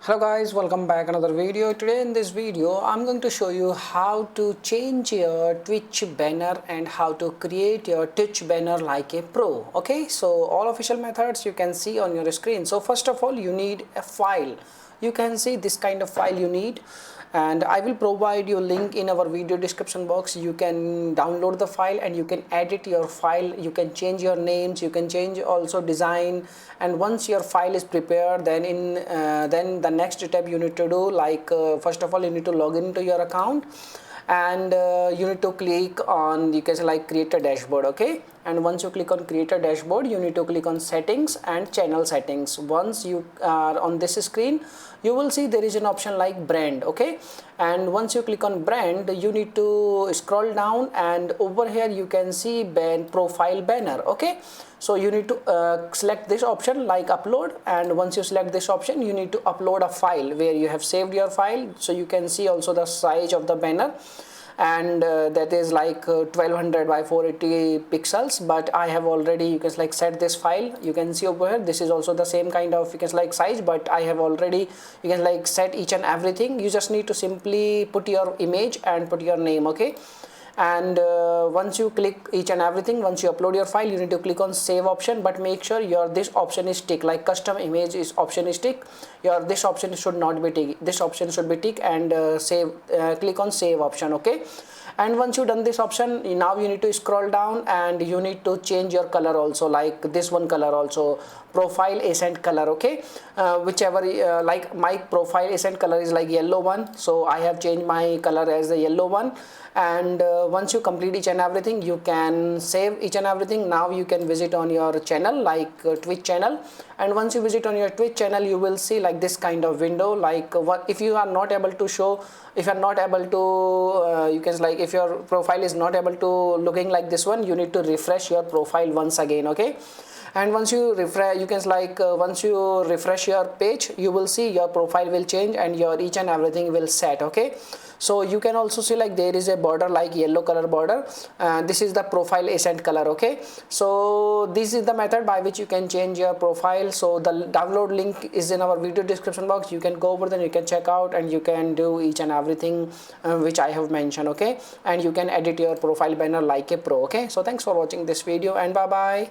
Hello guys, welcome back another video. Today in this video I'm going to show you how to change your Twitch banner and how to create your Twitch banner like a pro. Okay, so all official methods you can see on your screen. So first of all you need a file. You can see this kind of file you need, and I will provide you link in our video description box. You can download the file and you can edit your file, you can change your names, you can change also design. And once your file is prepared, then the next step you need to do, like first of all you need to log into your account, and you need to click on, you can say, like create a dashboard. Okay, and once you click on create a dashboard, you need to click on settings and channel settings. Once you are on this screen, you will see there is an option like brand. Okay, and once you click on brand, you need to scroll down, and over here you can see profile banner. Okay, so you need to select this option like upload, and once you select this option, you need to upload a file where you have saved your file. So you can see also the size of the banner, and that is like 1200 by 480 pixels, but I have already, you can like set this file. You can see over here this is also the same kind of, you can like size, but I have already, you can like set each and everything. You just need to simply put your image and put your name. Okay, and once you click each and everything, once you upload your file, you need to click on save option, but make sure your this option is tick, like custom image is option is tick. Your this option should not be tick, this option should be tick, and save, click on save option. Okay, and once you done this option, now you need to scroll down and you need to change your color also, like this one color also, profile accent color. Okay, whichever like my profile accent color is like yellow one, so I have changed my color as the yellow one. And once you complete each and everything, you can save each and everything. Now you can visit on your channel, like Twitch channel, and once you visit on your Twitch channel, you will see like this kind of window. Like what if you are not able to show, if you are not able to you can like, if your profile is not able to looking like this one, you need to refresh your profile once again. Okay, and once you refresh, you can like once you refresh your page, you will see your profile will change and your each and everything will set. Okay, so you can also see like there is a border like yellow color border, this is the profile accent color. Okay, so this is the method by which you can change your profile. So the download link is in our video description box. You can go over there, you can check out, and you can do each and everything which I have mentioned. Okay, and you can edit your profile banner like a pro. Okay, so thanks for watching this video, and bye bye.